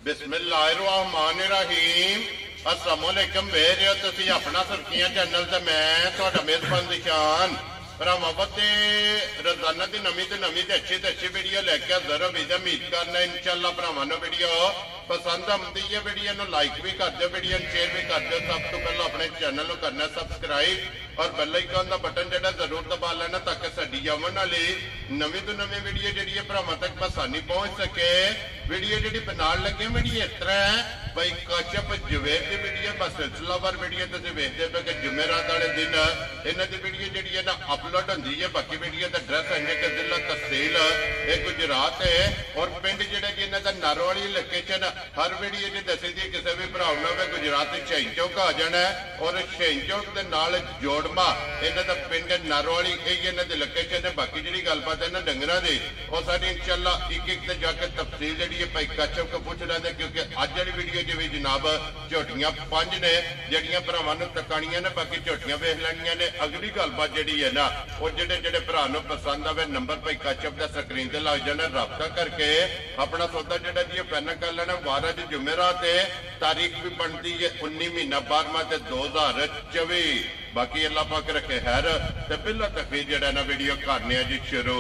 बिस्मिल्लाहिर्रहमानिर्रहीम। अस्सलाम वालेकुम। वेरे हो तुसी अपना सुर्खियां चैनल ते मैं तुहाडा मेज़बान निशान भरावां ते रोजाना दी नवीं ते अच्छी वीडियो लैके हाज़र उम्मीद करना इंशाअल्लाह भरावां नूं वीडियो पसंद आती है। वीडियो नूं लाइक भी कर दो, वीडियो शेयर भी कर दो। सब तो पहले अपने चैनल को करना सब्सक्राइब और बेल आइकन का बटन जो जरूर दबा लेना ताकि साडी आवन वाली नवीं तो नवीं वीडियो जी भरावां तक आसानी पहुंच सके। वीडियो जी बनाने लगे वीडियो इस तरह है भाई काशफ जवेद की वीडियो बस सिलसिलावार वीडियो तुम वेखते पे कि जुमेरात वाले दिन इन्हों की वीडियो जी है ना अपलोड होंगी है। बाकी वीडियो का एड्रैस है कि जिला तहसील ये गुजरात है और पिंड जोड़ा कि इन्हों का नारोवाली लोकेशन हर वीडियो जी दसी दी किसी भी भरा ने गुजरात शहीन चौक आ जाना है और शहीन चौक के नाल जोड़मा इन्हों का पिंड नारोवाली यही इन्हों की लोकेशन है। बाकी जी गलबात है ना डंगर की और सारी इंशाअल्लाह एक जाके तफसील जी भाई काशफ को पूछ लेंगे क्योंकि अज वाली वीडियो जी जनाब झोटियां 5 ने जड़ियां भरावां नूं तकानियां ने। बाकी झोटियां वेख लैनियां ने। अगली गलबात जी है ना वो जेडे भरा नूं पसंद आवे नंबर भाई काशफ का स्क्रीन से लग जाना, राबता करके अपना सौदा जोड़ा जी फाइनल कर लेना। वार अज जुमेरात है, तारीख भी बनती है 19 महीना 12वां 2024। बाकी अल्लाह पाक रखे खैर ते बिल्ला तकरीर जड़ा ना वीडियो करने जी शुरू।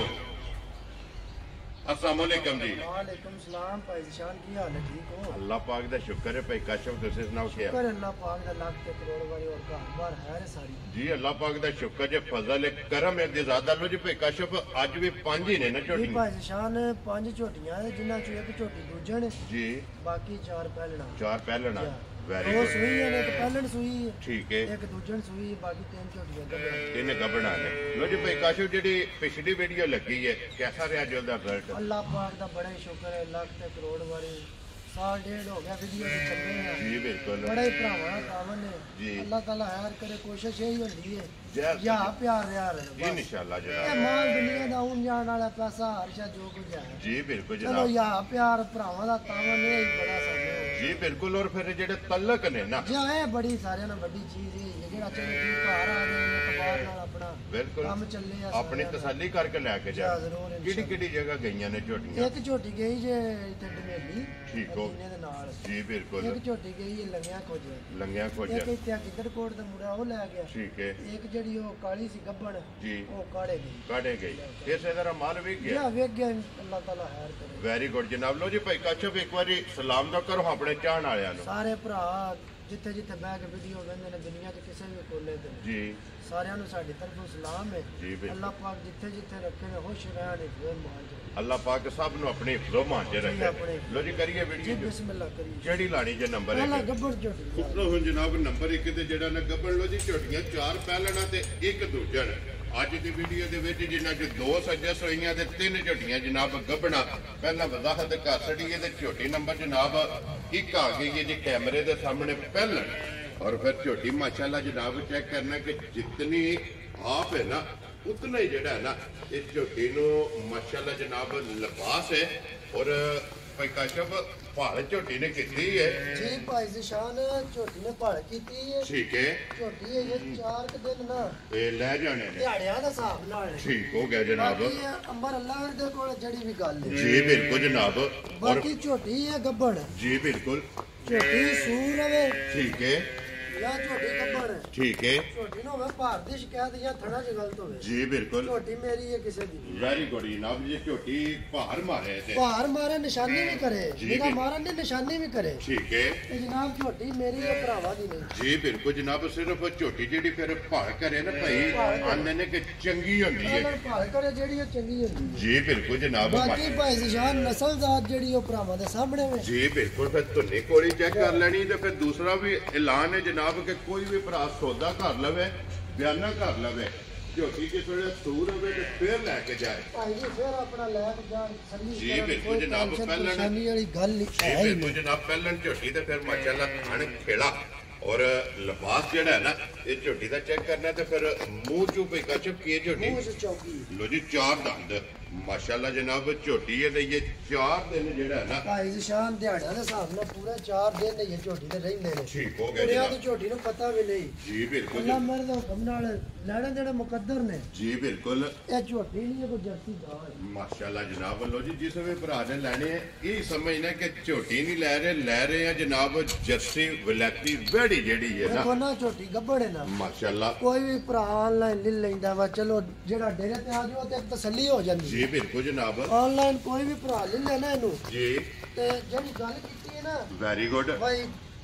अस्सलाम वालेकुम जी। वालेकुम सलाम भाई ज़िशान, की हाल है? ठीक हो? अल्लाह पाक दा शुक्र है भाई काशफ, तुसी सुनाओ क्या? शुक्र अल्लाह पाक दा लाख ते करोड़ वाली और घर-बार है सारी जी। अल्लाह पाक दा शुक्र जे फजल है करम है दी ज़्यादा लो जी भाई काशफ। आज भी 5 ही ने ना जी झोटी भाई ज़िशान 5 झोटियां है जिन्हां चों एक झोटी दूजण जी, बाकी 4 पहलना 4 पहलना। वेरी दो गुड, सुई है, एक पहलन सुई है, ठीक है। एक दूजण सुई है, बाकी 3 झोटियां गबड़ा। इन्हें गबड़ा ने लो जी भाई काशफ। जी पिछली वीडियो लगी है कैसा रहा जो रिजल्ट? अल्लाह पाक दा बड़ा ही शुक्र है, लाख ते करोड़ वाली साल डेढ़ हो गया वीडियो से चले हैं जी बिल्कुल। बड़े भरावां तावन ने जी। अल्लाह ताला हैर करे, कोशिश यही होती है जय या प्यार यार इंशाअल्लाह ये जनाब। माल दुनिया दा उन जान वाला पैसा हरशा जो कुछ है जी बिल्कुल चलो जनाब। या प्यार भरावां दा तावन ने ही बड़ा सारे जी बिल्कुल। और फिर जेडे तलक ने ना जी है बड़ी सारे ना बड़ी चीज है जेड़ा चलो जी घर आ गए इतबार नाल अपना बिल्कुल काम चले अपनी तसल्ली करके लेके जा। जरूर किहड़ी जगह गईयां ने झोटियां? एक झोटी गई जे इते डमेली ठीक हो मदीने दे नाल। जी बिल्कुल। एक झोटी गई है लंगिया खोज, लंगिया खोज एक इत्ते गिद्दड़कोट दा मुंडा वो ले गया। ठीक है एक जड़ी वो काली सी गब्बण जी वो काड़े गई काढ़े गई। इसे जरा माल भी गया। या वेख गया अल्लाह ताला हैर करे। वेरी गुड जनाब। लो जी भाई काशफ एक बारी सलाम दा करो अपने चाहण वालियां नु। सारे भरा जिथे जिथे बह के वीडियो वेंदे ने दुनिया च किसे भी कोने ते जी सारियां नु साडी तरफों सलाम है। जी बिल्कुल। अल्लाह पाक जिथे जिथे रखे ने खुश रहन फिर मान जाए। अल्लाह पाक सब नु अपनी हिफ्ज़ो मान च रखे। लो जी करिए जी वीडियो बिस्मिल्लाह करिए। केड़ी लानी जे नंबर पहला है गब्बड़ झोटी लो हुन जनाब नंबर 1 ते जेड़ा ना गब्बड़ लो जी झोटियां 4 पहलना ते एक दूजण। अज की वीडियो के जिन्हों च 2 सज्जे सोईयां ते 3 झोटियां जनाब गब्बना। पहला वजाहत कर छड़िए ते झोटी नंबर जनाब 1 आ गई है जी कैमरे के सामने पहलन। और फिर झोटी माशाल्लाह जनाब चेक करना कि जितनी आप है ना उतना ही जड़ा है ना इस झोटी नूं माशाल्लाह जनाब लिबास है। और भाई काशफ भाल झोटी ने की है जी भाई ज़िशान झोटी ने भाल कीती है। ठीक है झोटी है ये 4 दिन ना ये ले जाने ने दिहाड़ियां दा हिसाब नाल ठीक हो गया जनाब। बाकी ये अंबर अल्लाह दे कोल जड़ी भी गल है। जी बिल्कुल जनाब। और बाकी झोटी है गब्बड़, जी बिल्कुल झोटी सूर है ठीक है या झोटी गब्बड़ है। ठीक है झोटी नो होवे भार दी शिकायत या थड़ा च गलत होवे। जी बिल्कुल। झोटी मेरी है किसे दी वेरी गुड जनाब। ये झोटी भार मारे थे भार मारे निशानी भी करे, जी, निगाह जी। मारन दी निशानी भी करे ठीक है ते जनाब झोटी मेरी है भरावा दी नहीं। जी बिल्कुल जनाब। सिर्फ झोटी जी फिर भार करे ना भाई आने ने कि चंगी होंदी है। अगर भार करे जेड़ी वो चंगी होंदी है। जी बिल्कुल जनाब। बाकी भाई ज़िशान नस्लजात जेड़ी वो भरावा दे सामने में जी बिल्कुल। फिर धुन्नी कोली चेक कर लेनी तो फिर दूसरा भी ऐलान है जनाब कि कोई भी भरा सौदा कर लवे बयाना कर लवे झोटी किस वे सूर हो तो फिर लैके जाए। भाई जी फिर अपना लैक जान सली जी बिल्कुल जनाब। पहलन निशानी वाली गल जी है ही बिल्कुल जनाब। पहलन झोटी तो फिर माशाल्लाह खान खेड़ा और लिबास जड़ा है ना ये झोटी का चेक करना तो फिर मुंह चू भाई काशफ की झोटी मुंह से चौकी लो जी 4 दंद ਮਾਸ਼ਾਅੱਲਾ ਜਨਾਬ ਝੋਟੀ ਇਹ ਲਈਏ 4 ਦਿਨ ਜਿਹੜਾ ਹੈ ਨਾ ਭਾਈ ਨਿਸ਼ਾਨ ਦਿਹਾੜਿਆਂ ਦੇ ਹਿਸਾਬ ਨਾਲ ਪੂਰਾ 4 ਦਿਨ ਹੀ ਝੋਟੀ ਤੇ ਰਹਿੰਦੇ ਨੇ। ਠੀਕ ਹੋ ਗਿਆ ਕੁੜੀਆਂ ਦੀ ਜਨਾਬ ਝੋਟੀ ਨੂੰ ਪਤਾ ਵੀ ਨਹੀਂ। ਜੀ ਬਿਲਕੁਲ ਅੱਲਾ ਮਰਦ ਹੁਕਮ ਨਾਲ ਲੈਣੇ ਜਿਹੜੇ ਮੁਕੱਦਰ ਨੇ। ਜੀ ਬਿਲਕੁਲ ਇਹ ਝੋਟੀ ਨਹੀਂ ਕੋਈ ਜਰਸੀ ਗਾਂ ਹੈ। ਮਾਸ਼ਾਅੱਲਾ ਜਨਾਬ ਵੱਲੋਂ ਜੀ ਜਿਸ ਵੇ ਭਰਾ ਨੇ ਲੈਣੇ ਆ ਇਹ ਸਮਝਣਾ ਕਿ ਝੋਟੀ ਨਹੀਂ ਲੈ ਰਹੇ ਆ ਜਨਾਬ ਜਰਸੀ ਵਲੈਤੀ ਵੜੀ ਜਿਹੜੀ ਹੈ ਦੇਖੋ ਨਾ ਨਾ ਝੋਟੀ ਗੱਬੜੇ ਨਾ ਮਾਸ਼ਾਅੱਲਾ ਕੋਈ ਵੀ ਭਰਾ ਆਨਲਾਈਨ ਲੈ ਲੈਂਦਾ ਵਾ ਚਲੋ ਜਿਹੜਾ ਡੇਰੇ ਤੇ ਆ ਜਾਓ ਤੇ ਇੱਕ ਤਸੱਲੀ ਹੋ ਜਾਂਦੀ। ਜੀ ਬਿਲਕੁਲ ਜਨਾਬ ਆਨਲਾਈਨ ਕੋਈ ਵੀ ਭਰਾ ਲੈ ਲੈਣਾ ਇਹਨੂੰ ਜੀ ਤੇ ਜਿਹੜੀ ਗੱਲ ਕੀਤੀ ਹੈ ਨਾ ਵੈਰੀ ਗੁੱਡ ਭਾਈ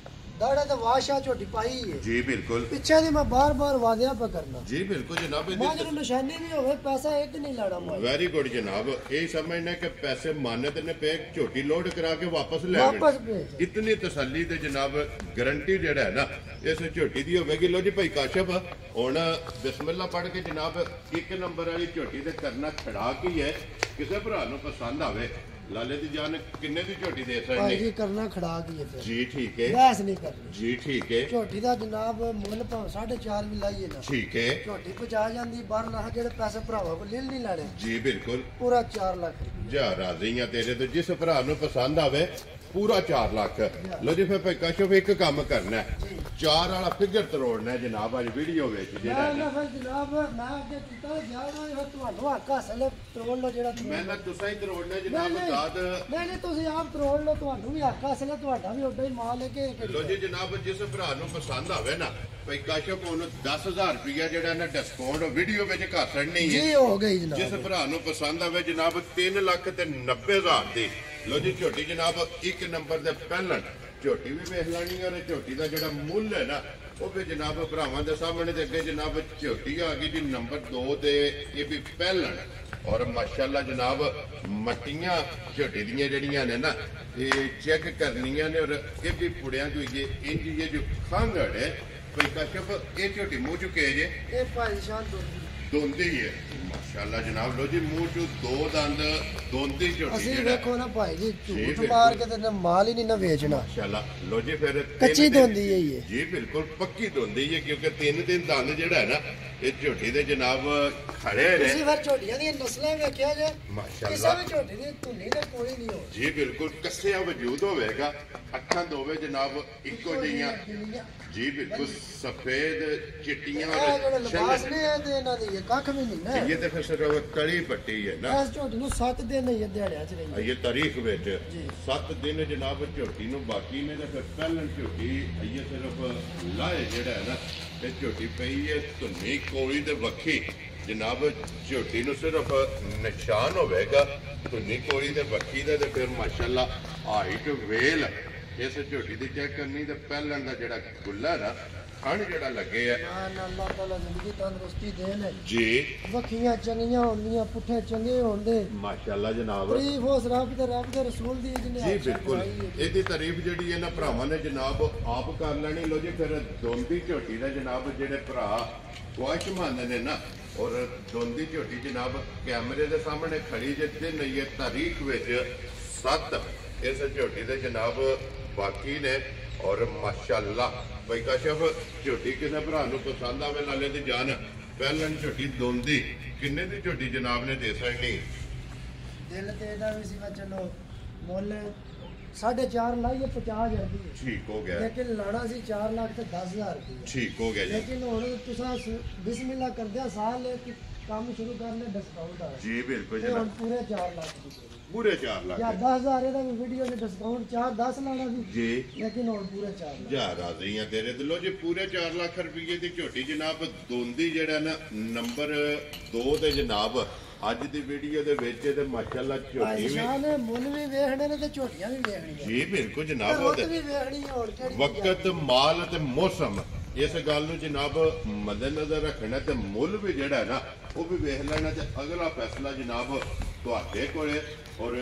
ਦਾੜਾ ਤੇ ਵਾਸ਼ਾ ਝੋਟੀ ਪਾਈ ਹੈ ਜੀ ਬਿਲਕੁਲ ਪਿੱਛੇ ਦੀ ਮੈਂ ਬਾਰ-ਬਾਰ ਵਾਅਦਿਆ ਪਾ ਕਰਨਾ। ਜੀ ਬਿਲਕੁਲ ਜਨਾਬ ਮਾਂ ਨੂੰ ਨਿਸ਼ਾਨੀ ਵੀ ਹੋਵੇ ਪੈਸਾ ਇੱਕ ਨਹੀਂ ਲਾਣਾ ਮੈਂ। ਵੈਰੀ ਗੁੱਡ ਜਨਾਬ ਇਹ ਸਮਝਣਾ ਕਿ ਪੈਸੇ ਮਾਨਤ ਨੇ ਪੇ ਝੋਟੀ ਲੋਡ ਕਰਾ ਕੇ ਵਾਪਸ ਲੈ ਵਾਪਸ ਗਏ ਭੇਜ। ਇਤਨੀ ਤਸੱਲੀ ਤੇ ਜਨਾਬ ਗਰੰਟੀ ਜਿਹੜਾ ਹੈ ਨਾ ਇਸ ਝੋਟੀ ਦੀ ਹੋਵੇਗੀ। ਲੋ ਜੀ ਭਾਈ ਕਾਸ਼ਫ ਹੁਣ ਬਿਸਮਿਲ੍ਲਾ ਪੜ੍ਹ ਕੇ ਜਨਾਬ 1 ਨੰਬਰ ਵਾਲੀ ਝੋਟੀ ਤੇ ਕਰਨਾ ਖੜਾ ਕੀ ਹੈ ਕਿਸੇ ਭਰਾ ਨੂੰ ਪਸੰਦ ਆਵੇ ਲਾਲੇ ਦੀ ਜਾਨ ਕਿੰਨੇ ਦੀ ਝੋਟੀ ਦੇ ਭਾਈ ਸਕਦੇ ਜੀ ਕਰਨਾ ਖੜਾ ਕੀ ਹੈ ਫਿਰ ਜੀ ਠੀਕ ਹੈ ਬਹਿਸ ਨਹੀਂ ਕਰਨੀ। ਜੀ ਠੀਕ ਹੈ ਝੋਟੀ ਦਾ ਜਨਾਬ ਮੁੱਲ ਭਾਵੇਂ 4.5 ਵੀ ਲਾਈਏ ਨਾ ਠੀਕ ਹੈ ਝੋਟੀ ਪਹੁੰਚਾ ਜਾਂਦੀ 12 ਲੱਖ ਜਿਹੜੇ ਪੈਸੇ ਭਰਾਵਾਂ ਕੋਲ ਲੈ ਨਹੀਂ ਲੈਣੇ ਜੀ ਬਿਲਕੁਲ ਪੂਰਾ 4 ਲੱਖ। ਜਾ ਰਾਜ਼ੀ ਆ ਤੇਰੇ ਤੋਂ ਜਿਸ ਭਰਾ ਨੂੰ ਪਸੰਦ ਆਵੇ ਪੂਰਾ 4 ਲੱਖ। ਲੋ ਜੀ ਫਿਰ ਭਾਈ ਕਾਸ਼ਫ ਇੱਕ ਕੰਮ ਕਰਨਾ ਹੈ 4 ਵਾਲਾ ਫਿਗਰ ਤਰੋੜਨਾ ਹੈ ਜਨਾਬ ਅੱਜ ਵੀਡੀਓ ਵਿੱਚ ਜਿਹੜਾ ਮੈਂ ਹੈ ਨਾ ਨਾ। ਫਿਰ ਜਨਾਬ ਮੈਂ ਅੱਗੇ ਕੀਤਾ ਜਾਵਾਂ ਤੁਹਾਨੂੰ ਹੱਕ ਹਾਸਲ ਹੈ ਤਰੋੜ ਲਓ ਜਿਹੜਾ ਤੁਸੀਂ। ਮੈਂ ਨਾ ਤੁਸੀਂ ਹੀ ਤਰੋੜਨਾ ਹੈ ਜਨਾਬ ਦਾਦ। ਨਹੀਂ ਤੁਸੀਂ ਆਪ ਤਰੋੜ ਲਓ ਤੁਹਾਨੂੰ ਵੀ ਹੱਕ ਹਾਸਲ ਹੈ ਤੁਹਾਡਾ ਵੀ ਓਡਾ ਹੀ ਮਾਲ ਹੈ ਕਿ ਲੋ ਜੀ ਜਨਾਬ ਜਿਸ ਭਰਾ ਨੂੰ ਪਸੰਦ ਆਵੇ ਨਾ ਭਾਈ ਕਾਸ਼ਫ ਉਹਨੂੰ 10,000 ਰੁਪਇਆ ਜਿਹੜਾ ਨਾ ਡਿਸਕਾਊਂਟ ਵੀਡੀਓ ਵਿੱਚ ਕਰ ਛੱਡਣੀ ਹੈ। ਜੀ ਹੋ ਗਈ ਜਨਾਬ। ਜਿਸ ਭਰਾ ਨੂੰ ਪਸੰਦ ਆਵੇ ਜਨਾਬ 3,90,000 ਦੀ। ਲੋ ਜੀ ਝੋਟੀ ਜਨਾਬ 1 ਨੰਬਰ ਦੇ ਪਹਿਲਣ ਝੋਟੀ ਵੀ ਵੇਖ ਲੈਣੀ ਔਰ ਝੋਟੀ ਦਾ ਜਿਹੜਾ ਮੁੱਲ ਹੈ ਨਾ ਉਹ ਵੀ ਜਨਾਬ ਭਰਾਵਾਂ ਦੇ ਸਾਹਮਣੇ ਦੇ ਅੱਗੇ ਜਨਾਬ ਝੋਟੀ ਆ ਗਈ ਜੀ ਨੰਬਰ 2 ਤੇ ਇਹ ਵੀ ਪਹਿਲਣ ਔਰ ਮਾਸ਼ਾਅੱਲਾ ਜਨਾਬ ਮੱਟੀਆਂ ਝੋਟੀ ਦੀਆਂ ਜਿਹੜੀਆਂ ਨੇ ਨਾ ਇਹ ਚੈੱਕ ਕਰਨੀਆਂ ਨੇ ਔਰ ਇਹ ਵੀ ਪੁੜਿਆਂ ਤੋਂ ਇੰਜ ਇਹ ਜੋ ਖਾਂਗੜ ਹੈ ਕੋਈ ਕਾਸ਼ਫ ਇਹ ਝੋਟੀ ਮੂੰਹ ਚੁੱਕੇ ਜੇ ਇਹ ਭਾਈ ਸ਼ਾਨ ਦੋਦੀ ਦੋਂਦੀ ਹੈ ਮਾਸ਼ਾਅੱਲਾ ਜਨਾਬ ਲੋ ਜੀ ਮੂੰਹ ਚੋਂ 2 ਦੰਦ ਦੋਂਦੀ ਝੋਟੀ ਅਸੀਂ ਜਿਹੜਾ ਵੇਖੋ ਨਾ ਭਾਈ ਜੀ ਝੂਠ ਬਿਲਕੁਲ। ਮਾਰ ਕੇ ਤੇ ਨਾ ਮਾਲ ਹੀ ਨਹੀਂ ਨਾ ਵੇਚਣਾ। ਮਾਸ਼ਾਅੱਲਾ ਲੋ ਜੀ ਫਿਰ ਕੱਚੀ ਤਿੰਨ ਦਿਨ- ਦੋਂਦੀ ਹੈ ਇਹ। ਜੀ ਬਿਲਕੁਲ ਪੱਕੀ ਦੋਂਦੀ ਹੈ ਕਿਉਂਕਿ 3 ਦਿਨ ਦੰਦ ਜਿਹੜਾ ਹੈ ਨਾ ਇਹ ਝੋਟੀ ਦੇ ਜਨਾਬ ਖੜੇ ਨੇ ਤੁਸੀਂ ਫਿਰ ਝੋਟੀਆਂ ਦੀਆਂ ਨਸਲਾਂ ਵੇਖਿਆ ਜੇ ਮਾਸ਼ਾਅੱਲਾ। ਕਿਸੇ ਵੀ ਝੋਟੀ ਦੀ ਧੁੰਨੀ ਤੇ ਕੋਈ ਨਹੀਂ ਹੋ। ਜੀ ਬਿਲਕੁਲ ਕੱਸਿਆ ਵਜੂਦ ਹੋਵੇਗਾ ਅੱਖਾਂ ਦੋਵੇਂ ਜਨਾਬ ਇੱਕੋ ਜਿਹੀਆਂ ਜੀ ਬਿਲਕੁਲ ਸਫੇਦ ਚਿੱਟੀਆਂ ਇਹ ਜਿਹੜੇ ਔਰ ਲਿਬਾਸ ਛੱਲੇ ਨੇ ਇਹ ਤੇ ਇਹਨਾਂ ਦੀ ਇਹ ਕੱਖ ਵੀ ਨਹੀਂ ਨਾ। ਇਹ ਤੇ ਫਿਰ ਸਿਰਫ ਕਲੀ ਪੱਟੀ ਹੈ ਨਾ ਇਸ ਝੋਟੀ ਨੂੰ 7 ਦਿਨ ਹੀ ਦਿਹਾੜਿਆਂ ਚ ਰਹਿੰਦੀ। ਇਹ ਤਾਰੀਖ ਵਿੱਚ ਜੀ। 7 ਦਿਨ ਜਨਾਬ ਝੋਟੀ ਨੂੰ ਬਾਕੀ ਨੇ ਤੇ ਫਿਰ ਪਹਿਲਾਂ ਝੋਟੀ ਇਹ ਸਿਰਫ ਲਾਏ ਜਿਹੜਾ ਹੈ ਨਾ ਇਹ ਝੋਟੀ ਪਈ ਹੈ ਧੁੰਨੀ ਕੋਲੀ ਤੇ ਵੱਖੀ ਜਨਾਬ ਝੋਟੀ ਨੂੰ ਸਿਰਫ ਨਿਸ਼ਾਨ ਹੋਵੇਗਾ ਧੁੰਨੀ ਕੋਲੀ ਤੇ ਵੱਖੀ ਦਾ ਤੇ ਫਿਰ ਮਾਸ਼ਾਅੱਲਾ ਹਾਈਟ ਵੇਲ ਇਸ ਝੋਟੀ ਦੀ ਚੈੱਕ ਕਰਨੀ ਤੇ ਪਹਿਲਾਂ ਦਾ ਜਿਹੜਾ ਗੁੱਲਾ ਨਾ ਖਣ ਜਿਹੜਾ ਲੱਗੇ ਆ ਨਾ ਅੱਲਾਹ ਤਾਲਾ ਜ਼ਿੰਦਗੀ ਤੰਦਰੁਸਤੀ ਦੇਣ। ਜੀ ਵੱਖੀਆਂ ਚੰਗੀਆਂ ਹੁੰਦੀਆਂ ਪੁੱਠੇ ਚੰਗੇ ਹੁੰਦੇ ਮਾਸ਼ਾਅੱਲਾ ਜਨਾਬ ਤਾਰੀਫ ਉਸ ਰੱਬ ਦੇ ਰਸੂਲ ਦੀ ਜਿਹਨੇ ਜੀ ਆਸ਼ਾ ਬਿਲਕੁਲ ਕਰਾਈ ਹੈ। ਇਹਦੀ ਤਾਰੀਫ ਜਿਹੜੀ ਇਹਨਾਂ ਭਰਾਵਾਂ ਨੇ ਜਨਾਬ ਆਪ ਕਰ ਲੈਣੀ। ਲੋ ਜੀ ਫਿਰ ਦੋਂਦੀ ਝੋਟੀ ਦਾ ਜਨਾਬ ਜਿਹੜੇ ਭਰਾ ਖੁਆਇਸ਼ ਮੰਨਦੇ ਨੇ ਨਾ ਔਰ ਦੋਂਦੀ ਝੋਟੀ ਜਨਾਬ ਕੈਮਰੇ ਦੇ ਸਾਹਮਣੇ ਖੜੀ ਜਿੱਤੇ ਨਹੀਂ ਹੈ ਤਾਰੀਖ ਵਿੱਚ 7 ਇਸ ਝੋਟੀ ਦੇ ਜਨਾਬ ਬਾਕੀ ਨੇ ਔਰ ਮਾਸ਼ਾਅੱਲਾ ਭਾਈ ਕਾਸ਼ਫ ਝੋਟੀ ਕਿਸੇ ਭਰਾ ਨੂੰ ਪਸੰਦ ਆਵੇ ਲਾਲੇ ਦੀ ਜਾਨ ਪਹਿਲਾਂ ਝੋਟੀ ਦੋਂਦੀ ਕਿੰਨੇ ਦੀ ਝੋਟੀ ਜਨਾਬ ਨੇ ਦੇ ਸਕਣੀ ਦਿਲ ਤੇ ਇਹਦਾ ਵੀ ਸੀ ਮੈਂ ਚਲੋ ਮੁੱਲ 4.5 ਲਾਈਏ 50,000 ਦੀ ਹੈ। ਠੀਕ ਹੋ ਗਿਆ ਲੇਕਿਨ ਲਾਣਾ ਸੀ 4 ਲੱਖ ਤੇ 10,000 ਰੁਪਏ। ਠੀਕ ਹੋ ਗਿਆ ਜੀ ਲੇਕਿਨ ਹੁਣ ਤੁਸੀਂ ਬਿਸਮਿਲ੍ਲਾ ਕਰਦਿਆਂ ਸਾਲ ਲੈ ਕੇ ਕੰਮ ਸ਼ੁਰੂ ਕਰਨੇ ਡਿਸਕਾਊਂਟ ਆ ਜੀ ਬਿਲਕੁਲ ਤੇ ਹੁਣ ਜਨਾਬ ਪੂਰੇ 4 ਲੱਖ ਦੀ ਦੇ ਪੂਰੇ 4 ਲੱਖ ਜਾਂ 10,000 ਇਹਦਾ ਵੀ ਵੀਡੀਓ ਦੇ ਡਿਸਕਾਊਂਟ 10 ਲਾਣਾ ਸੀ ਜੀ ਲੇਕਿਨ ਹੁਣ ਪੂਰੇ 4 ਲੱਖ। ਜਾ ਰਾਜ਼ੀ ਆ ਤੇਰੇ ਦਿਲੋਂ ਜੇ ਪੂਰੇ 4 ਲੱਖ ਰੁਪਏ ਦੀ ਝੋਟੀ ਜਨਾਬ ਦੋਂਦੀ ਜਿਹੜਾ ਨਾ ਨੰਬਰ 2 ਤੇ ਜਨਾਬ ਅੱਜ ਦੀ ਵੀਡੀਓ ਦੇ ਵਿੱਚ ਤੇ ਮਾਸ਼ਾਅੱਲਾ ਝੋਟੀ ਵੀ ਸ਼ਾਨ ਮੁੱਲ ਵੀ ਵੇਖਣੇ ਨੇ ਤੇ ਝੋਟੀਆਂ ਵੀ ਵੇਖਣੀਆਂ ਜੀ ਬਿਲਕੁਲ ਤੇ ਜਨਾਬ ਰੁੱਤ ਉਹਦੇ ਵੀ ਵੇਖਣੀ ਹੈ ਹੁਣ ਕਿਹੜੀ ਵਕਤ ਮਾਲ ਤੇ ਮੌਸਮ ਇਸ ਗੱਲ ਨੂੰ ਜਨਾਬ ਮੱਦੇਨਜ਼ਰ ਰੱਖਣਾ ਤੇ ਮੁੱਲ ਵੀ ਜਿਹੜਾ ਨਾ ਉਹ ਵੀ ਵੇਖ ਲੈਣਾ ਤੇ ਅਗਲਾ ਫੈਸਲਾ ਜਨਾਬ ਤੁਹਾਡੇ ਕੋਲੇ ਔਰ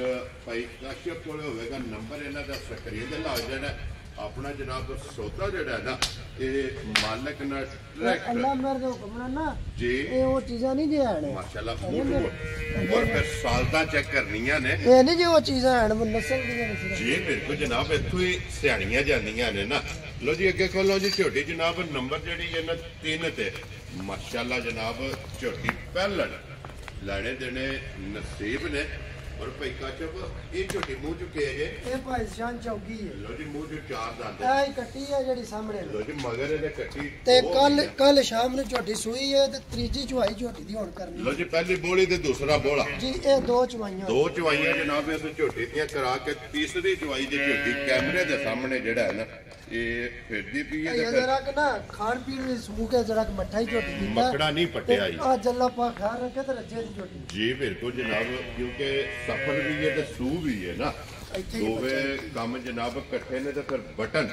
ਭਾਈ ਕਾਸ਼ਫ ਕੋਲੇ ਹੋਵੇਗਾ ਨੰਬਰ ਇਹਨਾਂ ਦਾ ਸਕਰੀਨ ਤੇ ਲੱਗ ਜਾਣਾ ਆਪਣਾ ਜਨਾਬ ਸੌਦਾ ਜਿਹੜਾ ਨਾ ਇਹ ਮਾਲਕ ਨਾਲ ਡਾਇਰੈਕਟ ਅੱਲਾ ਮੇਰੇ ਦੇ ਹੁਕਮ ਨਾਲ ਨਾ ਜੀ ਇਹ ਉਹ ਚੀਜ਼ਾਂ ਨਹੀਂ ਜੇ ਆਣੇ ਮਾਸ਼ਾਅੱਲਾ ਔਰ ਫਿਰ ਸਾਲਤਾਂ ਚੈੱਕ ਕਰਨੀਆਂ ਨੇ ਇਹ ਨਹੀਂ ਜੇ ਉਹ ਚੀਜ਼ਾਂ ਆਣ ਨਸਲ ਦੀਆਂ ਨੇ ਜੀ ਬਿਲਕੁਲ ਜਨਾਬ ਇੱਥੋਂ ਹੀ ਸਿਆਣੀਆਂ ਜਾਂਦੀਆਂ ਨੇ ਨਾ ਲੋ ਜੀ ਅੱਗੇ ਖੋਲੋ ਜੀ ਝੋਟੀ ਜਨਾਬ ਨੰਬਰ ਜਿਹੜੀ ਹੈ ਨਾ 3 ਤੇ ਮਾਸ਼ਾਅੱਲਾ ਜਨਾਬ ਝੋਟੀ ਪਹਿਲਣ ਲੈਣੇ ਦੇਣੇ ਨਸੀਬ ਨੇ। और भाई काचप ये झोटी मुंह चुके है ਇਹ ਭਾਈ ਸ਼ਾਨ ਚੌਗੀ ਹੈ। लो जी मुंह जो चार दांत ਇਹ ਹੀ ਕੱਟੀ ਹੈ ਜਿਹੜੀ ਸਾਹਮਣੇ लो जी मगर ये कट्टी ਤੇ ਕੱਲ ਸ਼ਾਮ ਨੂੰ ਝੋਟੀ ਸੂਈ ਹੈ ਤੇ ਤੀਜੀ ਚੁਆਈ ਝੋਟੀ ਦੀ ਹੁਣ ਕਰਨੀ। लो जी पहली बोली ते दूसरा बोला ਜੀ ਇਹ ਦੋ ਚੁਆਈਆਂ दो चवाइयां जनाब इस झोटी दियां करा के तीसरी चवाई दी झोटी कैमरे दे सामने जेड़ा है ना ये फिरदी पई है ਇਹ ਜਰਾ ਕਿ ਨਾ ਖਾਣ ਪੀਣ ਵੀ ਸੂਕ ਹੈ ਜਰਾ ਕਿ ਮੱਠਾ ਹੀ ਝੋਟੀ ਦਿੰਦਾ मकड़ा नहीं पट्टिया ਆ ਜੱਲਾ ਪਾ ਖਾ ਰੱਖੇ ਤੇ ਰੱਜੇ ਦੀ ਝੋਟੀ जी बिल्कुल जनाब क्योंकि सफर भी है ते सू भी है ना ਇੱਥੇ ਹੀ दोवे काम जनाब इकट्ठे ने ते फिर बटन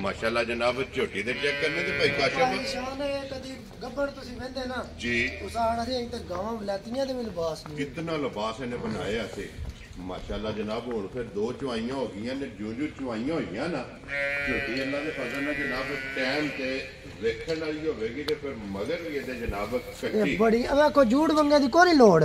माशाल्लाह जनाब झोटी दे चेक करने ते भाई ਭਾਈ काशफ ਸ਼ਾਨ ਇਹ ਕਦੀ ਗੱਬੜ ਤੁਸੀਂ ਵੰਦੇ ਨਾ जी ਉਸਾੜ ਅਸੀਂ ਤੇ ਗਾਵਾਂ ਵਲਾਤੀਆਂ ਤੇ ਵੀ ਲਿਬਾਸ ਨਹੀਂ कितना लिबास इन्हें बनाया से माशाल्लाह जनाब हुण फिर दो चवाइयां हो गई ने जो चवाइयां होईयां ना झोटी अल्लाह दे फजल नाल जनाब टाइम ते वेखण वाली होवेगी ते फिर मगर भी ਇਹਦੇ जनाब कट्टी ਇਹ ਬੜੀ ਵੇਖੋ ਜੂੜ ਵੰਗੇ ਦੀ ਕੋਈ ਲੋੜ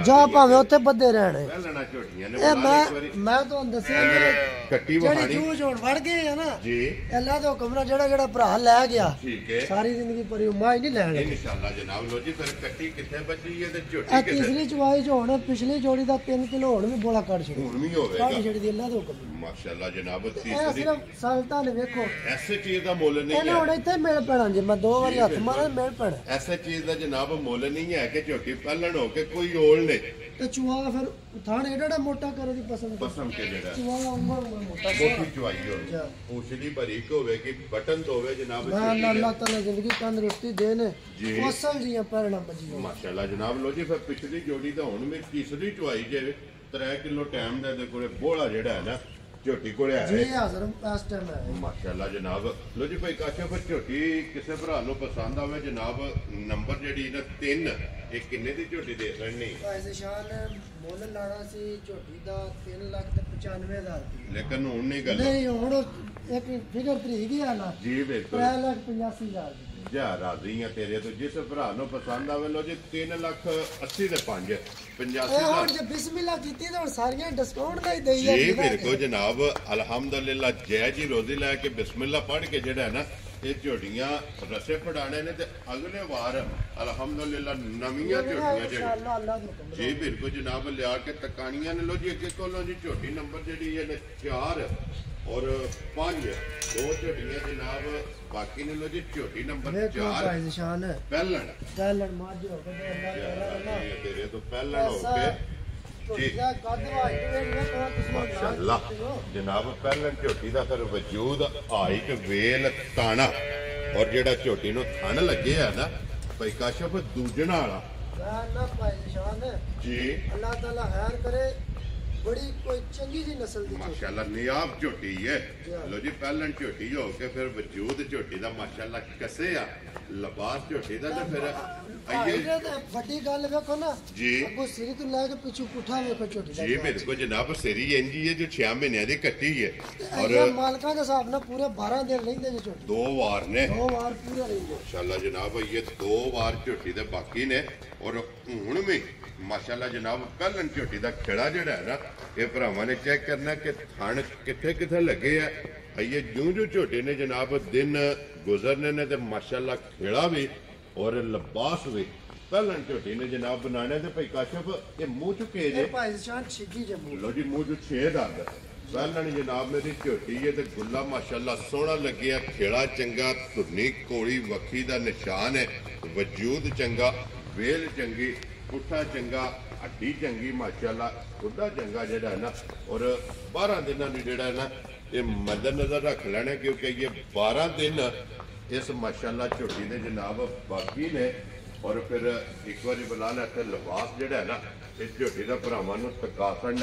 ਜਾ ਭਾਵੇਂ ਉੱਥੇ ਬੱਦੇ ਰਹਿਣ ਪਹਿਲਣਾ ਝੋਟੀਆਂ ਨੇ ਇਹ ਬਣਾ ਮੈਂ ਤੁਹਾਨੂੰ ਦੱਸਿਆ ਕਿ ਕੱਟੀ ਜਿਹੜੀ ਵਹਾਣੀ ਜੂਝ ਹੁਣ ਵੜ ਗਏ ਆ ਨਾ ਜੀ ਅੱਲਾ ਦਾ ਹੁਕਮ ਨਾਲ ਜਿਹੜਾ ਭਰਾ ਲੈ ਗਿਆ ਠੀਕ ਹੈ ਸਾਰੀ ਜ਼ਿੰਦਗੀ ਪਰੀ ਉਮਾਈ ਨਹੀਂ ਲੈਣੀ ਇਨਸ਼ਾਅੱਲਾ ਜਨਾਬ ਲੋ ਜੀ ਫਿਰ ਕੱਟੀ ਕਿੱਥੇ ਬੱਜੀ ਹੈ ਤੇ ਇਹ ਝੋਟੀ ਕਿੱਥੇ ਤੀਸਰੀ ਚਵਾਈ ਚ ਹੁਣ ਪਿਛਲੀ ਜੋੜੀ ਦਾ 3 ਕਿਲੋ ਹੁਣ ਵੀ ਬੋਲਾ ਕੱਢ ਛੱਡ ਹੁਣ ਵੀ ਕੱਢ ਹੋਵੇਗਾ ਛੱਡੀ ਅੱਲਾ ਦਾ ਹੁਕਮ ਮਾਸ਼ਾਅੱਲਾ ਜਨਾਬ ਇਹ ਤੀਸਰੀ ਸਿਰਫ ਸਾਲਤਾਂ ਨੇ ਵੇਖੋ ਐਸੇ ਚੀਜ਼ ਦਾ ਮੁੱਲ ਨਹੀਂ ਇਹਨੇ ਹੈ ਹੁਣ ਇੱਥੇ ਮਿਲ ਪੈਣਾ ਜੇ ਮੈਂ 2 ਵਾਰੀ ਹੱਥ ਮਾਰਾਂ ਮਿਲ ਪੈਣਾ ਐਸੇ ਚੀਜ਼ ਦਾ ਜਨਾਬ ਮੁੱਲ ਨਹੀਂ ਹੈ ਕਿ ਝੋਟੀ ਪਹਿਲਣ ਹੋ ਕੇ ਕੋਈ ਓਲ ਨੇ ਤੇ ਚੂਹਾ ਫਿਰ ਥਾਣ ਏਡਾ ਮੋਟਾ ਕਰਨ ਦੀ ਪਸੰਦ ਪਸਮ ਕੇ ਜਿਹੜਾ ਚੂਹਾ ਉਮਰ ਮੋਟਾ ਮੋਟੀ ਚਵਾਈ ਹੋਵੇ ਉਸਦੀ ਬਰੀਕ ਹੋਵੇ ਕਿ ਬਟਨ ਤੋਂ ਹੋਵੇ ਜਨਾਬ ਮੈਂ ਅੱਲਾਹ ਤਾਲਾ ਜ਼ਿੰਦਗੀ ਤੰਦਰੁਸਤੀ ਦੇ ਨੇ ਜੀ। ਅਸਲ ਜੀਆਂ ਪੈਣਾ ਬੱਜੀ ਮਾਸ਼ਾਅੱਲਾ ਜਨਾਬ ਲੋ ਜੀ ਫਿਰ ਪਿਛਲੀ ਜੋੜੀ ਤਾਂ ਹੁਣ ਵੀ ਤੀਸਰੀ ਚਵਾਈ ਜੇ 3 ਕਿਲੋ ਟਾਈਮ ਦਾ ਇਹਦੇ ਕੋਲੇ ਬੋਲਾ ਜਿਹੜਾ ਹੈ ਨਾ ਝੋਟੀ ਕੋਲੇ ਜੀ ਹੈ ਹਾਜ਼ਰ ਇਸ ਟਾਈਮ ਹੈ ਮਾਸ਼ਾਅੱਲਾ ਜਨਾਬ ਲੋ ਜੀ ਭਾਈ ਕਾਸ਼ਫ ਝੋਟੀ ਕਿਸੇ ਭਰਾ ਨੂੰ ਪਸੰਦ ਆਵੇ ਜਨਾਬ ਨੰਬਰ ਜਿਹੜੀ ਨਾ 3 ਇਹ ਕਿੰਨੇ ਦੀ ਝੋਟੀ ਦੇ ਰਹਿਣੀ ਭਾਈ ਸ਼ਾਨ ਮੁੱਲ ਲਾਣਾ ਸੀ ਝੋਟੀ ਦਾ 3,95,000 ਲੇਕਿਨ ਹੁਣ ਨਹੀਂ ਗੱਲ ਨਹੀਂ ਹੁਣ ਇੱਕ ਫਿਗਰ ਤਰੀਕ ਹੀ ਆ ਨਾ ਜੀ ਬਿਲਕੁਲ 3,85,000 ਜਾ ਰਾਜ਼ੀ ਆ ਤੇਰੇ ਤੋਂ ਜਿਸ ਭਰਾ ਨੂੰ ਪਸੰਦ ਆਵੇ ਲੋ ਜੀ 3,80,000 ਦੇ 5 ਹੁਣ 85,000 ਜੇ ਬਿਸਮਿਲ੍ਲਾ ਕੀਤੀ ਤਾਂ ਹੁਣ ਸਾਰੀਆਂ ਡਿਸਕਾਊਂਟ ਦਾ ਹੀ ਦੇਈ ਜੀ ਬਿਲਕੁਲ ਜਨਾਬ ਅਲਹਮਦੁਲਿਲਾ ਜੈ ਜੀ ਰੋਜ਼ੀ ਲੈ ਕੇ ਬਿਸਮਿਲ੍ਲਾ ਪੜ੍ਹ ਕੇ ਜਿਹੜਾ ਹੈ ਨਾ ਇਹ ਝੋਟੀਆਂ ਰਸੇ ਫੜਾਣੇ ਨੇ ਤੇ ਅਗਲੇ ਵਾਰ ਅਲਹਮਦੁਲਿਲਾ ਨਵੀਆਂ ਝੋਟੀਆਂ ਜਿਹੜੀ ਇਨਸ਼ਾਅੱਲਾ ਅੱਲਾਹ ਦਾ ਹੁਕਮ ਜੀ ਬਿਲਕੁਲ ਜਨਾਬ ਲਿਆ ਕੇ ਤਕਾਣੀਆਂ ਨੇ ਲੋ ਜੀ ਅੱਗੇ ਕੋਲੋਂ ਜੀ ਝੋਟੀ ਨੰਬਰ ਜਿਹੜੀ ਹੈ 4 ਔਰ 5 ਦੋ ਝੋਟੀਆਂ ਜਨਾਬ ਬਾਕੀ ਨੇ ਲੋ ਜੀ ਝੋਟੀ ਨੰਬਰ ਵੇਖੋ 4 ਭਾਈ ਸ਼ਾਨ ਪਹਿਲਣ ਟੈਲੈਂਟ ਮਾਜ ਹੋ ਕੇ ਅੱਲਾਹ ਤਾਲਾ ਨਾ ਤੇਰੇ ਤੋਂ ਪਹਿਲਣ ਹੋ ਕੇ ਜੀ ਮਾਸ਼ਾਅੱਲਾ ਜਨਾਬ ਪਹਿਲਾਂ ਝੋਟੀ ਦਾ ਫਿਰ ਵਜੂਦ ਹਾਈਟ ਵੇਲ ਤਾਣਾ ਔਰ ਜਿਹੜਾ ਝੋਟੀ ਨੂੰ ਥਣ ਲੱਗਿਆ ਨਾ ਭਾਈ ਕਾਸ਼ਫ ਦੂਜਣਾ ਵਾਲਾ ਨਾ ਭਾਈ ਸ਼ਾਨ ਜੀ ਅੱਲਾਹ ਤਾਲਾ ਖੈਰ ਕਰੇ ਬੜੀ ਕੋਈ ਚੰਗੀ ਜੀ ਨਸਲ ਦੀ ਝੋਟੀ ਮਾਸ਼ਾਅੱਲਾ ਨਿਆਬ ਝੋਟੀ ਹੈ ਲੋ ਜੀ ਪਹਿਲਾਂ ਝੋਟੀ ਹੋ ਕੇ ਫਿਰ ਵਜੂਦ ਝੋਟੀ ਦਾ ਮਾਸ਼ਾਅੱਲਾ ਕਸੇ ਆ ਲਿਬਾਸ ਝੋਟੀ ਦਾ ਤੇ ਫਿਰ ਆਈਏ ਵੱਡੀ ਗੱਲ ਵੇਖੋ ਨਾ ਜੀ ਅੱਗੋਂ ਸਿਰ ਤੋਂ ਲੈ ਕੇ ਪਿੱਛੋਂ ਪੁੱਠਾ ਵੇਖੋ ਝੋਟੀ ਦਾ ਜੀ ਬਿਲਕੁਲ ਜਨਾਬ ਸੇਰੀ ਇੰਜੀ ਹੈ ਜੋ 6 ਮਹੀਨਿਆਂ ਦੀ ਕੱਟੀ ਹੈ ਔਰ ਮਾਲਕਾਂ ਦੇ ਹਿਸਾਬ ਨਾਲ ਪੂਰੇ 12 ਦਿਨ ਰਹਿੰਦੇ ਨੇ ਝੋਟੀ 2 ਵਾਰ ਨੇ 2 ਵਾਰ ਪੂਰਾ ਰਹਿੰਦੇ ਮਾਸ਼ਾਅੱਲਾ ਜਨਾਬ ਇਹ 2 ਵਾਰ ਝੋਟੀ ਦੇ ਬਾਕੀ ਨੇ ਔਰ ਹੁਣ ਵੀ ਮਾਸ਼ਾਅੱਲਾ ਜਨਾਬ ਪਹਿਲਾਂ ਝੋਟੀ ਦਾ ਖੇੜਾ ਜਿਹੜਾ ਹੈ ਨਾ ਇਹ ਭਰਾਵਾਂ ਨੇ ਚੈੱਕ ਕਰਨਾ ਕਿ ਥਣ ਕਿੱਥੇ ਕਿੱਥੇ ਲੱਗੇ ਆ ਇਹ ਜੂੰ ਝੋਟੀ ਨੇ ਜਨਾਬ ਦਿਨ ਗੁਜ਼ਰਨੇ ਨੇ ਤੇ ਮਾਸ਼ਾਅੱਲਾ ਖੇੜਾ ਵੀ ਔਰ ਲਿਬਾਸ ਵੀ ਪਹਿਲਾਂ ਝੋਟੀ ਨੇ ਜਨਾਬ ਬਣਾਣੇ ਤੇ ਭਾਈ ਕਾਸ਼ਫ ਇਹ ਮੂੰਹ ਚੁੱਕੇ ਜੇ ਇਹ ਭਾਈ ਸ਼ਾਨ ਛਿੱਗੀ ਜੰਮੂ ਲੋ ਜੀ ਮੂੰਹ ਚ 6 ਦੰਦ ਪਹਿਲਾਂ ਨੀ ਜਨਾਬ ਮੇਰੀ ਝੋਟੀ ਹੈ ਤੇ ਗੁੱਲਾ ਮਾਸ਼ਾਅੱਲਾ ਸੋਹਣਾ ਲੱਗਿਆ ਖੇੜਾ ਚੰਗਾ ਧੁਰਨੀ ਕੋਲੀ ਵੱਖੀ ਦਾ ਨਿਸ਼ਾਨ ਹੈ ਵਜੂਦ ਚੰਗਾ ਵੇਲ ਚੰਗੀ ਪੁੱਠਾ ਚੰਗਾ ਹੱਡੀ ਚੰਗੀ ਮਾਸ਼ਾਅੱਲਾ ਉਹਦਾ ਚੰਗਾ ਜਿਹੜਾ ਹੈ ਨਾ ਔਰ 12 ਦਿਨਾਂ ਨੂੰ ਜਿਹੜਾ ਹੈ ਨਾ ਇਹ ਮੱਦੇ ਨਜ਼ਰ ਰੱਖ ਲੈਣਾ ਕਿਉਂਕਿ ਇਹ 12 ਦਿਨ ਇਸ ਮਾਸ਼ਾਅੱਲਾ ਝੋਟੀ ਦੇ ਜਨਾਬ ਬਾਕੀ ਨੇ ਔਰ ਫਿਰ ਇੱਕ ਵਾਰੀ ਬੁਲਾ ਲੈ ਤੇ ਲਿਬਾਸ ਜਿਹੜਾ ਹੈ ਨਾ ਇਹ ਝੋਟੀ ਦਾ ਭਰਾਵਾਂ ਨੂੰ ਤਕਾਸਣ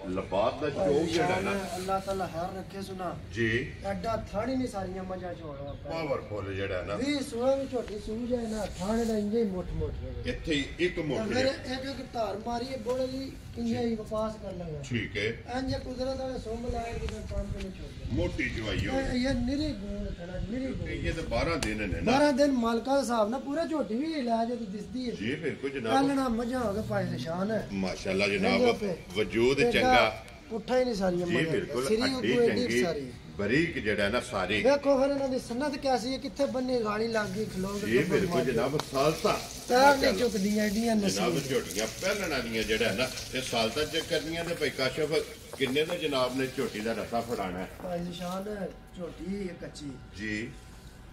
ਲਿਬਾਸ ਦਾ ਸ਼ੌਕ ਜਿਹੜਾ ਨਾ ਅੱਲਾਹ ਤਾਲਾ ਖੈਰ ਰੱਖੇ ਸੁਣਾ ਜੀ ਐਡਾ ਥਾਣੀ ਨਹੀਂ ਸਾਰੀਆਂ ਮੱਝਾਂ ਛੋੜਵਾ ਪਾਵਰਫੁਲ ਜਿਹੜਾ ਨਾ ਵੀ ਸੋਹਣਾ ਵੀ ਝੋਟੀ ਸੂ ਜਾਏ ਨਾ ਥਾਣੇ ਦਾ ਇੰਜੇ ਮੋਟ ਮੋਟ ਇੱਥੇ ਹੀ ਇੱਕ ਮੋਟੀ ਫਿਰ ਇੱਕ ਇੱਕ ਧਾਰ ਮਾਰੀਏ ਬੋਲੇ ਦੀ ਇੰਜੇ ਹੀ ਵਪਾਸ ਕਰ ਲਗਾ ਠੀਕ ਹੈ ਇੰਜ ਕੁਦਰਤ ਵਾਲੇ ਸੋਮ ਲਾਏ ਕਿ ਪੰਜ ਕਿਲੋ ਛੋੜ ਮੋਟੀ ਜਵਾਈ ਹੋ ਇਹ ਨਿਰੀ ਗੋਲ ਥੜਾ ਨਿਰੀ ਗੋਲ ਇਹ ਤਾਂ 12 ਦਿਨ ਨੇ ਨਾ 12 ਦਿਨ ਮਾਲਕਾਂ ਦੇ ਹਿਸਾਬ ਨਾਲ ਪੂਰੇ ਝੋਟੀ ਵੀ ਲੈ ਜੇ ਤੇ ਦਿਸਦੀ ਹੈ ਜੀ ਬਿਲਕੁਲ ਜਨਾਬ ਕੱਲਣਾ ਮੱਝਾਂ ਹੋ ਕੇ ਭਾਈ ਨਿਸ਼ਾਨ ਹੈ ਮਾਸ਼ਾਅੱਲਾ ਜਨਾਬ ਵਜੂਦ ਚੰਗਾ ਪੁੱਠਾ ਹੀ ਨਹੀਂ ਸਾਰੀਆਂ ਜੀ ਬਿਲਕੁਲ ਸਿਰੀ ਹੱਡੀ ਉਦੋਂ ਐਡੀ ਚੰਗੀ ਸਾਰੀ ਬਰੀਕ ਜਿਹੜਾ ਨਾ ਸਾਰੀ ਵੇਖੋ ਫਿਰ ਇਹਨਾਂ ਦੀ ਸਨਤ ਕਿਆਸੀ ਹੈ, ਕਿੱਥੇ ਬੰਨੇ ਗਾੜੀ ਲੱਗ ਗਈ ਖਲੋ ਕੇ ਜੀ ਬਿਲਕੁਲ ਜਨਾਬ ਸਾਲਤਾ ਪੈਰ ਨਹੀਂ ਝੁਕਦੀਆਂ ਐਡੀਆਂ ਜਨਾਬ ਨਸਲ ਝੋਟੀਆਂ ਪਹਿਲਣਾ ਦੀਆਂ ਜਿਹੜਾ ਨਾ ਇਹ ਸਾਲਤਾ ਚੈੱਕ ਕਰਨੀਆਂ ਤੇ ਭਾਈ ਕਾਸ਼ਫ ਕਿੰਨੇ ਦਾ ਜਨਾਬ ਨੇ ਝੋਟੀ ਦਾ ਰਸਾ ਫੜਾਣਾ ਹੈ? ਭਾਈ ਨਿਸ਼ਾਨ ਝੋਟੀ ਇਹ ਕੱਚੀ ਜੀ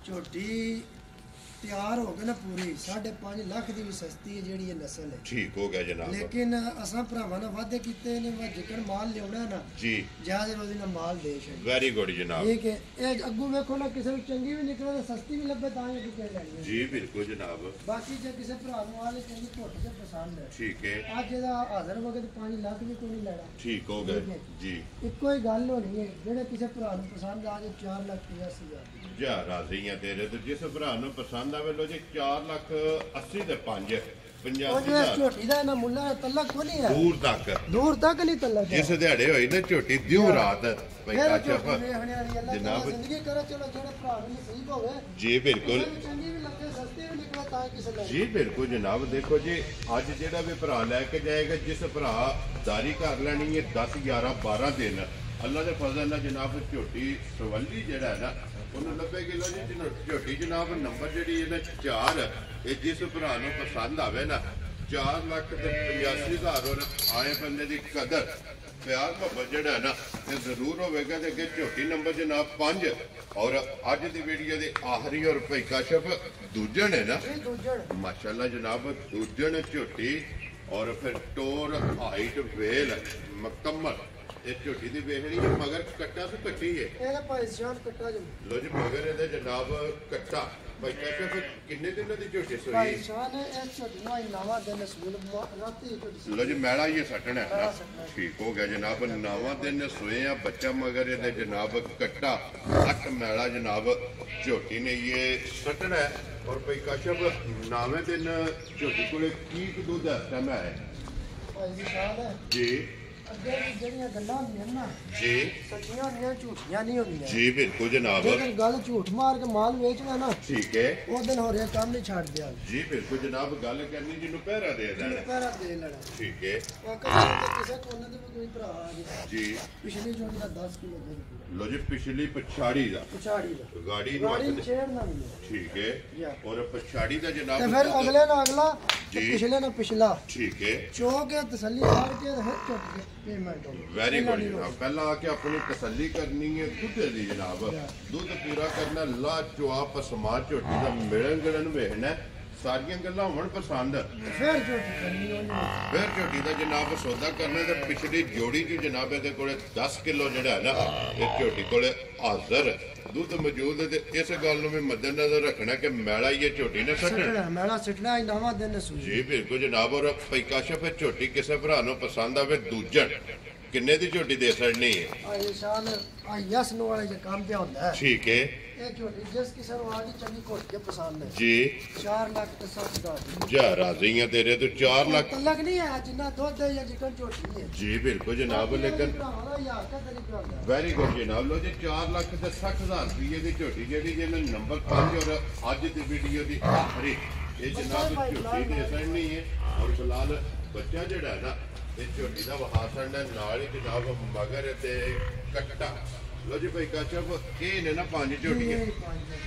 ਝੋਟੀ ਤਿਆਰ ਹੋ ਗਏ ਨਾ ਪੂਰੀ 5.5 ਲੱਖ ਦੀ ਵੀ ਸਸਤੀ ਹੈ ਜਿਹੜੀ ਇਹ ਨਸਲ ਹੈ। ਠੀਕ ਹੋ ਗਿਆ ਜਨਾਬ ਲੇਕਿਨ ਅਸਾਂ ਭਰਾਵਾਂ ਨੇ ਵਾਅਦੇ ਕੀਤੇ ਨੇ ਵਾ ਜਿਕਰ ਮਾਲ ਲਿਆਉਣਾ ਨਾ ਜੀ ਜਿਆਦਾ ਰੋਜ਼ੀ ਨਾਲ ਮਾਲ ਦੇ ਛੱਡ ਵੈਰੀ ਗੁੱਡ ਜਨਾਬ ਠੀਕ ਹੈ। ਇਹ ਅੱਗੂ ਵੇਖੋ ਨਾ ਕਿਸੇ ਨੂੰ ਚੰਗੀ ਵੀ ਨਿਕਲੇ ਤੇ ਸਸਤੀ ਵੀ ਲੱਭੇ ਤਾਂ ਇਹ ਕਿਤੇ ਲੈਣੀ ਹੈ। ਜੀ ਬਿਲਕੁਲ ਜਨਾਬ ਬਾਕੀ ਜੇ ਕਿਸੇ ਭਰਾ ਨੂੰ ਆਲੇ ਚੰਗੀ ਘੁੱਟ ਕੇ ਪਸੰਦ ਹੈ ਠੀਕ ਹੈ ਅੱਜ ਇਹਦਾ ਹਾਜ਼ਰ ਵਕਤ 5 ਲੱਖ ਵੀ ਕੋਈ ਨਹੀਂ ਲੈਣਾ। ਠੀਕ ਹੋ ਗਿਆ ਜੀ ਇੱਕੋ ਹੀ ਗੱਲ ਹੋਣੀ ਹੈ ਜਿਹੜੇ ਕਿਸੇ ਭਰਾ ਨੂੰ ਪਸੰਦ ਆ ਜੇ 4,85,000 ਦੀ ਜਾ ਰਾਜ਼ੀਆਂ ਤੇਰੇ ਤੇ ਜਿਸ ਭਰਾ ਨੂੰ ਪਸੰਦ ਆਵੇ ਲੋ ਜੀ 4,80,000 ਤੇ 5 ਉਹ 85,000 ਜਿਹੜਾ ਝੋਟੀ ਦਾ ਇਹਨਾਂ ਮੁੱਲਾਂ ਦਾ ਤਲਕ ਕੋ ਨਹੀਂ ਹੈ ਦੂਰ ਤੱਕ ਨਹੀਂ ਤਲਕ ਜਿਸ ਦਿਹਾੜੇ ਹੋਈ ਨਾ ਝੋਟੀ ਦਿਉ ਰਾਤ ਭਾਈ ਫਿਰ ਕਾਸ਼ਫ ਝੋਟੀ ਵੇਖਣੇ ਵਾਲੀ ਅੱਲਾ ਜਨਾਬ। ਜਨਾਬ ਜ਼ਿੰਦਗੀ ਕਰੇ ਚਲੋ ਜਿਹੜੇ ਭਰਾ ਨੂੰ ਨਸੀਬ ਹੋਵੇ ਜੀ ਬਿਲਕੁਲ ਕਿਸੇ ਨੂੰ ਚੰਗੀ ਵੀ ਲੱਗੇ ਸਸਤੀ ਵੀ ਨਿਕਲੇ ਤਾਂ ਕਿਸੇ ਲੈ ਜੀ ਬਿਲਕੁਲ ਜਨਾਬ ਦੇਖੋ ਜੀ ਅੱਜ ਜਿਹੜਾ ਵੀ ਭਰਾ ਲੈ ਕੇ ਜਾਏਗਾ ਜਿਸ ਭਰਾ ਦਾਰੀ ਕਰ ਲੈਣੀ ਹੈ 10 11 12 ਦਿਨ ਅੱਲਾ ਦੇ ਫਜ਼ਲ ਨਾਲ ਜਨਾਬ ਝੋਟੀ ਸਵੱਲੀ ਜਿਹੜਾ ਹੈ ਨਾ ਉਹਨੂੰ 90 ਕਿਲੋ ਜੀ ਝੋਟੀ ਜਨਾਬ ਨੰਬਰ ਜਿਹੜੀ ਇਹਨਾਂ 4 ਇਹ ਜਿਸ ਭਰਾ ਨੂੰ ਪਸੰਦ ਆਵੇ ਨਾ 4,85,000 ਔਰ ਆਏ ਬੰਦੇ ਦੀ ਕਦਰ ਪਿਆਰ ਮੁਹੱਬਤ ਜਿਹੜਾ ਨਾ ਇਹ ਜ਼ਰੂਰ ਹੋਵੇਗਾ ਤੇ ਅੱਗੇ ਝੋਟੀ ਨੰਬਰ ਜਨਾਬ 5 ਔਰ ਅੱਜ ਦੀ ਵੀਡੀਓ ਦੇ ਆਖਰੀ ਔਰ ਭਾਈ ਕਾਸ਼ਫ ਦੂਜਣ ਹੈ ਨਾ ਦੂਜਣ ਮਾਸ਼ਾਅੱਲਾ ਜਨਾਬ ਦੂਜਣ ਝੋਟੀ ਔਰ ਫਿਰ ਟੋਰ ਹਾਈਟ ਵੇਲ ਮੁਕੰਮਲ ਇਹ ਝੋਟੀ ਦੀ ਵੇਖਣੀ ਹੈ ਮਗਰ ਕੱਟਾ ਤੋਂ ਕੱਟੀ ਹੈ ਇਹਦਾ ਭਾਈ ਸ਼ਾਨ ਕੱਟਾ ਜੀ ਲੋ ਜੀ ਮਗਰ ਇਹਦੇ ਜਨਾਬ ਕੱਟਾ ਭਾਈ ਕਾਸ਼ਫ ਕਿੰਨੇ ਦਿਨਾਂ ਦੀ ਝੋਟੀ ਸੋਈ ਭਾਈ ਸ਼ਾਨ ਇਹ ਝੋਟੀ ਨੂੰ ਹੀ ਨਵਾਂ ਦਿਨ ਸਕੂਲ ਰਾਤੀ ਝੋਟੀ ਲੋ ਜੀ ਮੈਲਾ ਇਹ ਸੱਟਣਾ ਹੈ ਨਾ ਠੀਕ ਹੋ ਗਿਆ ਜਨਾਬ ਨਵਾਂ ਦਿਨ ਸੋਏ ਆ ਬੱਚਾ ਮਗਰ ਇਹਦੇ ਜਨਾਬ ਕੱਟਾ 8 ਮੈਲਾ ਜਨਾਬ ਝੋਟੀ ਨੇ ਇਹ ਸੱਟਣਾ ਹੈ ਔਰ ਭਾਈ ਕਾਸ਼ਫ ਨਵੇਂ ਦਿਨ ਝੋਟੀ ਕੋਲੇ ਕੀ ਦੁੱਧ ਹੈ ਟਾਈਮ ਹੈ ਭਾਈ ਸ਼ਾਨ ਜੀ ਅੱਗੇ ਵੀ ਜਿਹੜੀਆਂ ਗੱਲਾਂ ਹੁੰਦੀਆਂ ਨਾ ਜੀ ਸੱਚੀਆਂ ਹੁੰਦੀਆਂ ਝੂਠੀਆਂ ਨਹੀਂ ਹੁੰਦੀਆਂ ਜੀ ਬਿਲਕੁਲ ਜਨਾਬ ਜੇਕਰ ਗੱਲ ਝੂਠ ਮਾਰ ਕੇ ਮਾਲ ਵੇਚਣਾ ਨਾ ਠੀਕ ਹੈ ਉਹ ਦਿਨ ਹੋ ਰਿਹਾ ਕੰਮ ਨਹੀਂ ਛੱਡ ਦਿਆ ਜੀ ਬਿਲਕੁਲ ਜਨਾਬ ਗੱਲ ਕਰਨੀ ਜਿਹਨੂੰ ਪਹਿਰਾ ਦੇ ਦੇਣਾ ਪੈਰਾ ਦੇ ਲੈਣਾ ਠੀਕ ਹੈ ਕਿਸੇ ਕੋਨੇ ਦੇ ਵੀ ਕੋਈ ਭਰਾ ਆ ਗਿਆ ਜੀ ਪਿਛਲੀ ਜੋੜੀ ਦਾ 10 ਕਿਲੋ ਦੇ ਲੋ ਜੀ ਪਿਛਲੀ ਪਛਾੜੀ ਦਾ ਪਛਾੜੀ ਦਾ ਗਾੜੀ ਨੂੰ ਗਾੜੀ ਹੱਥ ਛੇੜ ਨਾ ਮਿਲੇ ਠੀਕ ਹੈ ਯਾ। ਔਰ ਪਛਾੜੀ ਦਾ ਜਨਾਬ ਤੇ ਫਿਰ ਅਗਲੇ ਨਾਲ ਅਗਲਾ ਤੇ ਜੀ। ਪਿਛਲੇ ਨਾਲ ਪਿਛਲਾ ਠੀਕ ਹੈ ਚੋ ਕੇ ਤਸੱਲੀ ਕਰਕੇ ਤੇ ਫਿਰ ਚੁੱਕ ਕੇ ਪੇਮੈਂਟ ਹੋ ਵੈਰੀ ਗੁੱਡ ਜਨਾਬ ਪਹਿਲਾਂ ਆ ਕੇ ਆਪਣੀ ਤਸੱਲੀ ਕਰਨੀ ਹੈ ਦੁੱਧ ਦੀ ਜਨਾਬ ਦੁੱਧ ਪੂਰਾ ਕਰਨਾ ਲਾ ਚੁਆ ਪਸਮਾ ਝੋਟੀ ਦਾ ਮਿਲਣ ਗਿਲਣ ਵੇਖਣਾ ਸਾਰੀਆਂ ਗੱਲਾਂ ਹੋਣ ਪਸੰਦ ਫਿਰ ਝੋਟੀ ਕਰਨੀ ਉਹਨੇ ਫਿਰ ਝੋਟੀ ਦਾ ਜਨਾਬ ਸੌਦਾ ਕਰਨਾ ਤੇ ਪਿਛਲੀ ਜੋੜੀ ਚ ਜਨਾਬ ਇਹਦੇ ਕੋਲੇ 10 ਕਿਲੋ ਜਿਹੜਾ ਹੈ ਨਾ ਇਹ ਝੋਟੀ ਕੋਲੇ ਹਾਜ਼ਰ ਦੁੱਧ ਮੌਜੂਦ ਹੈ ਤੇ ਇਸ ਗੱਲ ਨੂੰ ਵੀ ਮੱਦੇਨਜ਼ਰ ਰੱਖਣਾ ਕਿ ਮੈਲਾ ਹੀ ਇਹ ਝੋਟੀ ਨੇ ਸੱਟਣਾ ਸੱਟਣਾ ਮੈਲਾ ਸੱਟਣਾ ਹੀ ਨਵਾਂ ਦਿਨ ਸੂਈ ਜੀ ਬਿਲਕੁਲ ਜਨਾਬ ਔਰ ਭਾਈ ਕਾਸ਼ਫ ਇਹ ਝੋਟੀ ਕਿਸੇ ਭਰਾ ਨੂੰ ਪਸੰਦ ਆਵੇ ਦੂਜਣ ਕਿੰਨੇ ਦੀ ਝੋਟੀ ਦੇ ਸਕਣੀ ਹੈ ਆ ਸ਼ਾਨ ਆ ਯਸ ਨੂੰ ਵਾਲੇ ਜੇ ਕੰਮ ਤੇ ਹੁੰਦਾ ਹੈ ਠੀਕ ਹੈ ਇਹ ਝੋਟੀ ਜਿਸ ਕਿਸੇ ਨੂੰ ਆ ਗਈ ਚੰਗੀ ਘੁੱਟ ਕੇ ਪਸੰਦ ਹੈ ਜੀ 4 ਲੱਖ ਤੇ 60,000 ਜਾ ਰਾਜ਼ੀਆਂ ਤੇਰੇ ਤੋਂ 4 ਲੱਖ ਤਲਕ ਨਹੀਂ ਹੈ ਜਿੰਨਾ ਦੁੱਧ ਹੈ ਜਾਂ ਜਿਕਨ ਝੋਟੀ ਹੈ ਜੀ ਬਿਲਕੁਲ ਜਨਾਬ ਲੇਕਿਨ ਵੈਰੀ ਗੁੱਡ ਜਨਾਬ ਲੋ ਜੀ 4 ਲੱਖ ਤੇ 60,000 ਰੁਪਏ ਦੀ ਝੋਟੀ ਜਿਹੜੀ ਜਿਹਨੇ ਨੰਬਰ 5 ਔਰ ਅੱਜ ਦੀ ਵੀਡੀਓ ਦੀ ਆਖਰੀ ਇਹ ਜਨਾਬ ਝੋਟੀ ਦੇ ਸੜਨੀ ਹੈ ਔਰ ਫਿਲਹਾਲ ਬੱਚਾ ਜਿਹੜਾ ਹੈ ਨਾ ਇਹ ਝੋਟੀ ਦਾ ਵਹਾਸਣ ਨਾਲ ਹੀ ਜਨਾਬ ਮਗਰ ਤੇ ਕੱਟਾ ਲੋ ਜੀ ਭਾਈ ਕਾਸ਼ਫ ਇਹ ਨੇ ਨਾ 5 ਝੋਟੀਆਂ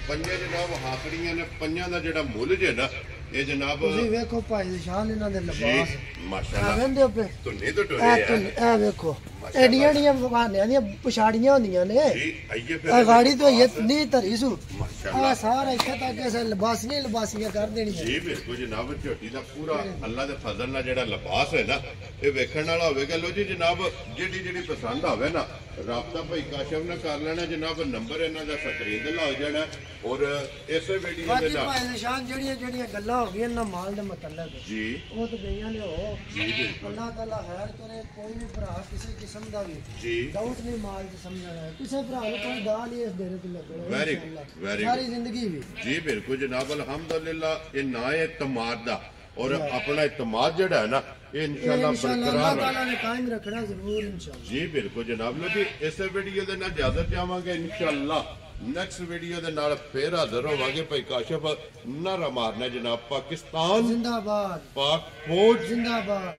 ਪੰਜਾਂ ਜਨਾਬ ਹਾਕੜੀਆਂ ਨੇ ਪੰਜਾਂ ਦਾ ਜਿਹੜਾ ਮੁੱਲ ਜੇ ਨਾ ਇਹ ਜਨਾਬ ਤੁਸੀਂ ਵੇਖੋ ਭਾਈ ਸ਼ਾਨ ਇਹਨਾਂ ਦੇ ਲਿਬਾਸ ਆ ਮਾਸ਼ਾਅੱਲਾ ਵੇਂਦੇ ਪੇ ਤੁੰਨੇ ਤੋਂ ਟੋਰੇ ਆ ਇਹ ਵੇਖੋ ਐਡੀਆਂ ਡੀਆਂ ਬਗਾਨਿਆਂ ਦੀਆਂ ਪਛਾੜੀਆਂ ਹੁੰਦੀਆਂ ਨੇ ਜੀ ਆਈਏ ਫਿਰ ਆ ਗਾੜੀ ਤੋਂ ਇਹ ਨਹੀਂ ਧਰੀ ਸੂ ਮਾਸ਼ਾਅੱਲਾ ਆ ਸਾਰਾ ਇੱਥੇ ਤੱਕ ਐਸੇ ਲਿਬਾਸੀਆਂ ਕਰ ਦੇਣੀਆਂ ਜੀ ਬਿਲਕੁਲ ਜਨਾਬ ਝੋਟੀ ਦਾ ਪੂਰਾ ਅੱਲਾ ਦੇ ਫਜ਼ਲ ਨਾਲ ਜਿਹੜਾ ਲਿਬਾਸ ਹੈ ਨਾ ਇਹ ਵੇਖਣ ਵਾਲਾ ਹੋਵੇਗਾ ਲੋ ਜੀ ਜਨਾਬ ਜਿਹੜੀ ਪਸੰਦ ਆਵੇ ਨਾ ਰਾਬਤਾ ਭਾਈ ਕਾਸ਼ਫ ਨਾਲ ਕਰ ਲੈਣਾ ਜਨਾਬ ਨੰਬਰ ਇਹਨਾਂ ਦਾ ਸਕਰੀਨ ਤੇ ਲੱਗ ਜਾਣਾ ਔਰ ਇਸੇ ਵੀਡੀਓ ਦੇ ਬਾਕੀ ਨਾਲ ਭਾਈ ਨਿਸ਼ਾਨ ਜਿਹੜੀਆਂ ਗੱਲਾਂ ਹੋ ਗਈਆਂ ਨਾ ਮਾਲ ਦੇ ਮਤਲਬ ਜੀ ਉਹ ਤਾਂ ਗਈਆਂ ਨੇ ਹੋ ਜੀ ਬਿਲਕੁਲ ਅੱਲਾਹ ਤਾਲਾ ਖੈਰ ਕਰੇ ਕੋਈ ਵੀ ਭਰਾ ਕਿਸੇ ਕਿਸਮ ਦਾ ਵੀ ਜੀ ਡਾਊਟ ਨਹੀਂ ਮਾਲ ਚ ਸਮਝਣਾ ਕਿਸੇ ਭਰਾ ਨੂੰ ਕੋਈ ਦਾਲ ਹੀ ਇਸ ਦੇਰੇ ਤੇ ਲੱਗਣਾ ਵੈਰੀ ਵੈਰੀ ਸਾਰੀ ਜ਼ਿੰਦਗੀ ਵੀ ਜੀ ਬਿਲਕੁਲ ਜਨਾਬ ਅਲਹਮਦੁਲਿਲਾ ਇਹ ਨਾ ਹੈ ਇਤਮਾਦ ਦਾ ਔਰ ਆਪਣਾ ਇਤਮਾਦ ਜਿਹੜਾ ਹੈ ਨਾ ਇਹ ਇਨਸ਼ਾਅੱਲਾ ਅੱਲਾਹ ਬਰਕਰਾਰ ਤਾਲਾ ਨੇ ਕਾਇਮ ਰੱਖਣਾ ਜ਼ਰੂਰ ਇਨਸ਼ਾਅੱਲਾ ਜੀ ਬਿਲਕੁਲ ਜਨਾਬ ਲੋ ਜੀ ਇਸੇ ਵੀਡੀਓ ਦੇ ਨਾਲ ਇਜਾਜ਼ਤ ਚਾਹਾਂਗੇ ਇਨਸ਼ਾਅੱਲਾ ਨੈਕਸਟ ਵੀਡੀਓ ਦੇ ਨਾਲ ਫੇਰ ਹਾਜ਼ਰ ਹੋਵਾਂਗੇ ਭਾਈ ਕਾਸ਼ਫ ਨਾਰਾ ਮਾਰਨਾ ਜਨਾਬ ਪਾਕਿਸਤਾਨ ਜ਼ਿੰਦਾਬਾਦ ਪਾਕ ਫੌਜ ਜ਼ਿੰਦਾਬਾਦ